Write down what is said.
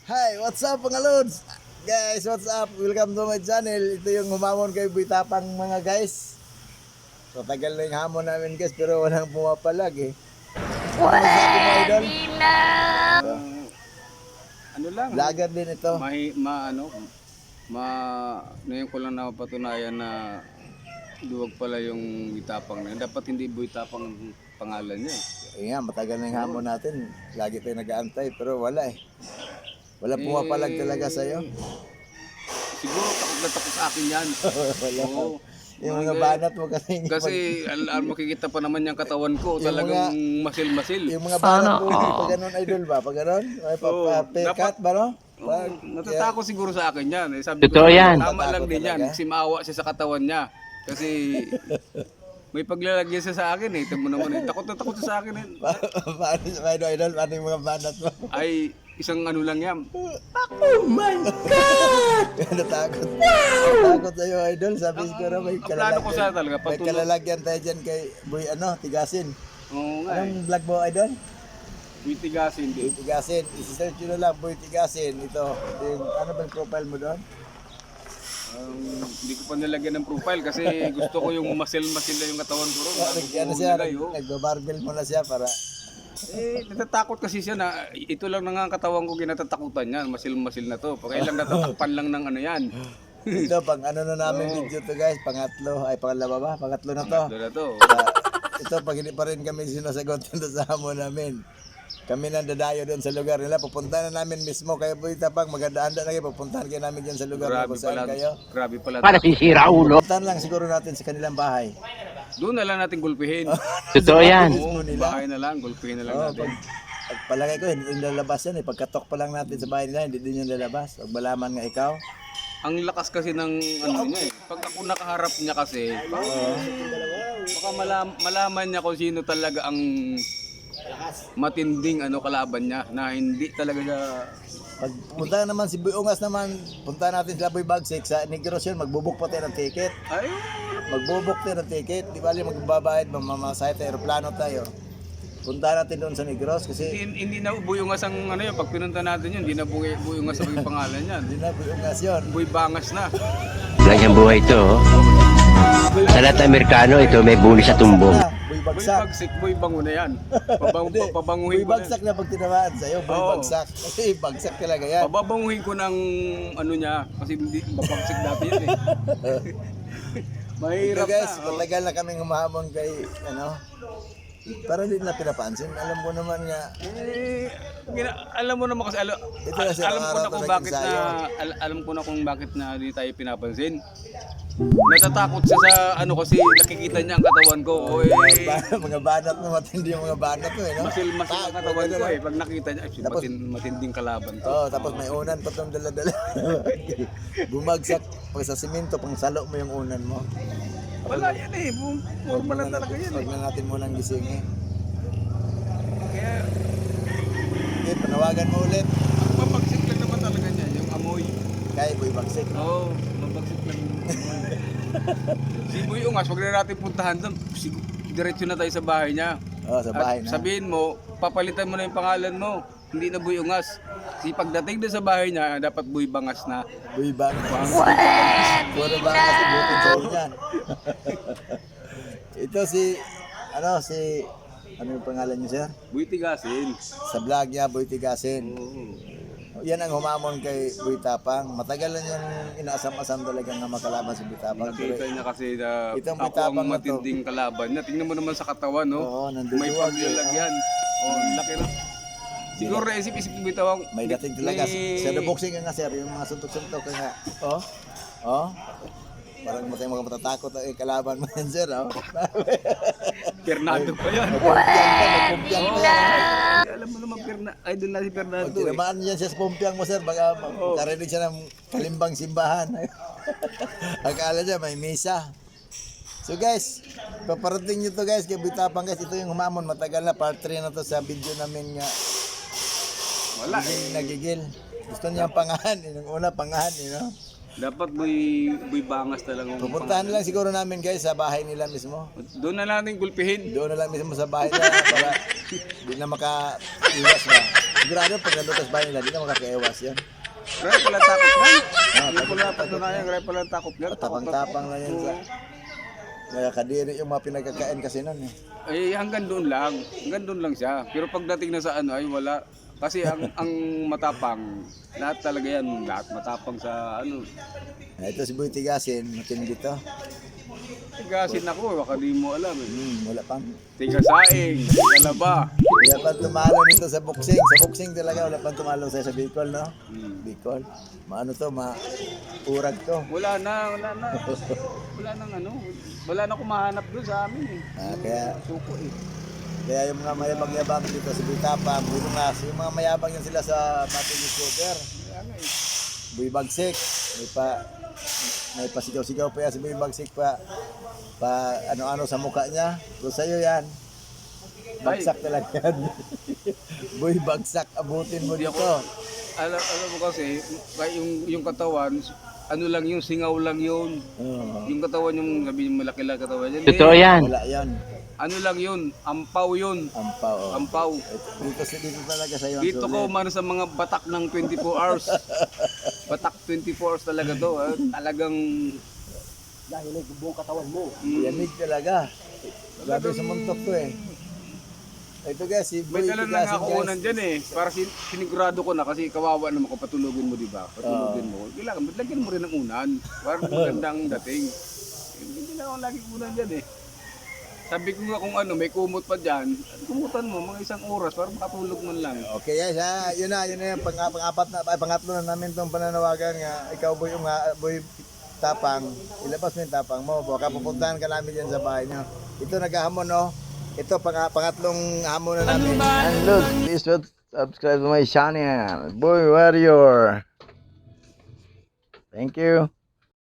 Hi, what's up mga lods? Guys, what's up? Welcome to my channel. Ito yung humamon kay Buitapang mga guys. So tagal na yung hamon namin guys, pero walang pumapalag eh. Ano sabi mo, idol? Ano lang, Vlogger din ito. ngayon ko lang napatunayan na duwag pala yung Buitapang na yun. Dapat hindi Buitapang ang pangalan niya. Eh nga, matagal na yung hamon natin. Lagi tayo nag-aantay, pero wala eh. Wala pumapalag talaga sa'yo. Siguro takot na takot sa akin yan. Wala. Oo. Yung mga banat mo kasi. Makikita pa naman yung katawan ko, talagang masil-masil. Yung mga banat mo, pag ganun idol ba? Pag ganun? Ay, pekat ba no? Natatakot siguro sa akin yan. Sabi Totoo ko, yan. tama lang din yan. Talaga? Kasi maawa siya sa katawan niya. Kasi may paglalagyan siya sa akin eh. Ito mo naman eh. Takot na takot siya sa akin eh. Paano idol? Paano yung mga banat mo? Ay, isang ano lang yan. Natakot. Natakot sa'yo, idol. Sabi ko na may Ang plano ko sa talaga, May kalalagyan tayo dyan kay Boy, Tigasin. Oo nga eh. Anong vlog mo, idol? Witigasin Boy din. Tigasin. I-search nyo na lang, Boy Tigasin. Ito. Ano ba yung profile mo doon? Hindi ko pa nilagyan ng profile kasi gusto ko yung masil-masil na yung katawan ko ron. Ano siya, nagbabarbell mo na siya para... Natatakot kasi siya na ito lang na nga ang katawan ko ginatatakutan niya. Masil-masil na to. Pakailang natatakpan lang ng ano yan. Ito, pang ano na namin video to guys. Pangatlo. Ay, pangalawa ba? Pangatlo na to. Doon na to. Ito, pag hindi pa rin kami sinasagot sa hamon namin. Kami nang dadayo doon sa lugar nila. Pupunta na namin mismo. Kaya po itapag maganda-anda na kayo. Pupuntahan kayo namin dyan sa lugar na Grabe kung saan pala. kayo. Grabe pala. Para sisira ulo. Pupuntahan lang siguro natin sa kanilang bahay. Doon na lang natin gulpihin. Totoo yan. Oo, bahay na lang. Gulpihin na lang Oo, natin. pag palagay ko, hindi din lalabas yan eh. Pagkatok pa lang natin sa bahay nila, hindi din yung lalabas. Pag malaman nga ikaw. Ang lakas kasi ng ano niya eh. Pag ako nakaharap niya kasi, baka malaman niya kung sino talaga ang matinding kalaban niya na hindi talaga siya. Pag punta naman si Boy Ungas naman, punta natin sa Boy Bagsik sa Negros yun, magbubok pa tayo ng ticket. Ay, Magbubok tayo ng ticket, di bali magbabayad, mamamasaya tayo, aeroplano tayo. Punta natin doon sa Negros kasi hindi na buyungas ang ano yun. Pag pinunta natin yun, hindi na buyungas ang pangalan niyan. hindi na Boy Ungas yun. Buy bangas na. Ganyang buhay ito. Oh. Sa lahat ng Amerikano, ito may buni sa tumbong. Boy Buy Bagsak. bagsik, buy bango na yan. Hindi, Pabanguhin Boy ko na. Bagsak na pag tinamaan sa'yo, Boy Oo. Bagsak. Kasi bagsak talaga yan. Pababanguhin ko ng ano niya. Kasi hindi babagsik dati yun eh. Ito Mahirap guys, na. matagal na kaming humahamon kay, para hindi na pinapansin. Alam mo naman nga, Alam mo naman kasi Ito na siya, alam ko na araw kung talaga bakit ensayo. alam ko na kung bakit na hindi tayo pinapansin. Natatakot siya sa kasi nakikita niya ang katawan ko. mga banat mo, matindi yung mga banat mo, no? Masil ang katawan ko eh. Pag nakita niya, Tapos- matinding kalaban to. Oo, tapos may unan pa itong dala-dala. Bumagsak pag sa simento, pang salo mo yung unan mo. Wala yan eh. Forma lang talaga yan eh. Huwag na natin munang gisingin. Kaya Okay, panawagan mo ulit. mabagsik lang naman talaga niya, yung amoy. Kaya Boy Bagsik. Oo, mabagsik lang yung amoy. Si Boy Ungas, wag na natin puntahan doon. Diretso na tayo sa bahay niya. Oo, sa bahay At na. sabihin mo, papalitan mo na yung pangalan mo. Hindi na Boy Ungas. Kasi pagdating doon sa bahay niya, dapat Boy Bangas na. Boy Bangas. Puro bangas, ibutin sa inyan. Ito ano yung pangalan niyo, sir? Boy Tigasin. Sa vlog niya, Boy Tigasin. Oo. Yan ang humamon kay Boy Tapang. Matagal na niyang inaasam-asam talaga na makalaban si Boy Tapang. Nakita niya kasi na Itong ako bitapang ang na to. matinding kalaban niya. Tingnan mo naman sa katawan, no? Oo, nandun May luwag, paglalagyan. Oh, laki na. Siguro naisip-isip mo bitawang. May dating talaga. Sa the boxing nga sir, yung mga suntok-suntok nga. Oh. Oh. Parang matay mga matatakot ang kalaban mo yan sir. Oh. Fernando pa yan. Magpumpiang pa yan. Alam mo naman, idol na si Pag Fernando eh. tinamaan niya siya sa pumpiang mo sir, baka karinig siya ng kalimbang simbahan. Akala niya may misa. So guys, paparating nyo to guys kay Boy Tapang guys. Ito yung humamon. Matagal na part 3 na to sa video namin nga. Wala eh. Nagigil. Gusto niya pangahan. Yung una pangahan, Dapat Boy Bangas talaga. Pupuntahan lang siguro namin guys sa bahay nila mismo. Doon na natin gulpihin. Doon na lang mismo sa bahay nila para hindi na makaiwas ba. Sigurado pag nalutas bahay nila, hindi na makakaiwas yan. Grabe pala takot yan. Ah, Hindi pala takot patunayan, grabe pala takot yan. Tapang-tapang na yan sa... Kaya kadiri yung mga pinagkakain kasi nun eh. Eh, hanggang doon lang. Hanggang doon lang siya. Pero pagdating na sa ano, ay wala. Kasi ang matapang, lahat talaga yan. Lahat matapang sa ano. Ito si Boy Tigasin, matindi to. Tigasin ako, baka di mo alam eh. Wala pang... Tigasaing, kalaba. Wala pang tumalo nito sa boxing. Sa boxing talaga, wala pang tumalo sa Bicol, no? Bicol. Maano to, urag to. Wala na. Wala nang ano. Wala na kumahanap doon sa amin eh. Kaya, Suko eh. kaya yung mga mayabang-yabang dito sa Bitapang, Bulungas, yung mga mayabang yan sila sa Pating Sugar. Kaya nga eh. Boy Bagsik, may pasigaw-sigaw pa yan si Boy Bagsik pa ano-ano sa mukha niya. So sa'yo yan, bagsak talaga yan. Boy Bagsak, abutin mo Hindi dito. ako, alam mo kasi, yung katawan, ano lang yung singaw lang yun. Yung katawan yung sabi yung malaki lang katawan yan. Totoo yan. Wala yan. Ano lang yun, ampaw yun. Ampaw. Oh. Ampaw. Dito talaga sa'yo ang Dito ko sulit. man sa mga batak ng 24 hours. Batak 24 hours talaga to. Talagang Dahil ang buong katawan mo. Yanig talaga. Grabe sa muntok to eh. Ito guys, si may Boy dala na nga Tigasin ako guys. unan dyan eh. Para sinigurado ko na kasi kawawa naman ko patulogin mo, di ba? Patulogin mo. Kailangan, lagyan mo rin ng unan. Para magandang dating. Hindi na ako lagi unan dyan eh. Sabi ko nga kung ano, may kumot pa dyan. Kumutan mo, mga 1 oras para makatulog man lang. Okay guys, yun na yung pangatlo na namin itong pananawagan nga, ikaw Boy, Boy Tapang, ilabas mo yung tapang mo, baka pupuntahan ka namin dyan sa bahay nyo. Ito naghahamon no, ito pangatlong hamon na namin. And look, please subscribe to my channel, Boy Warrior. Thank you.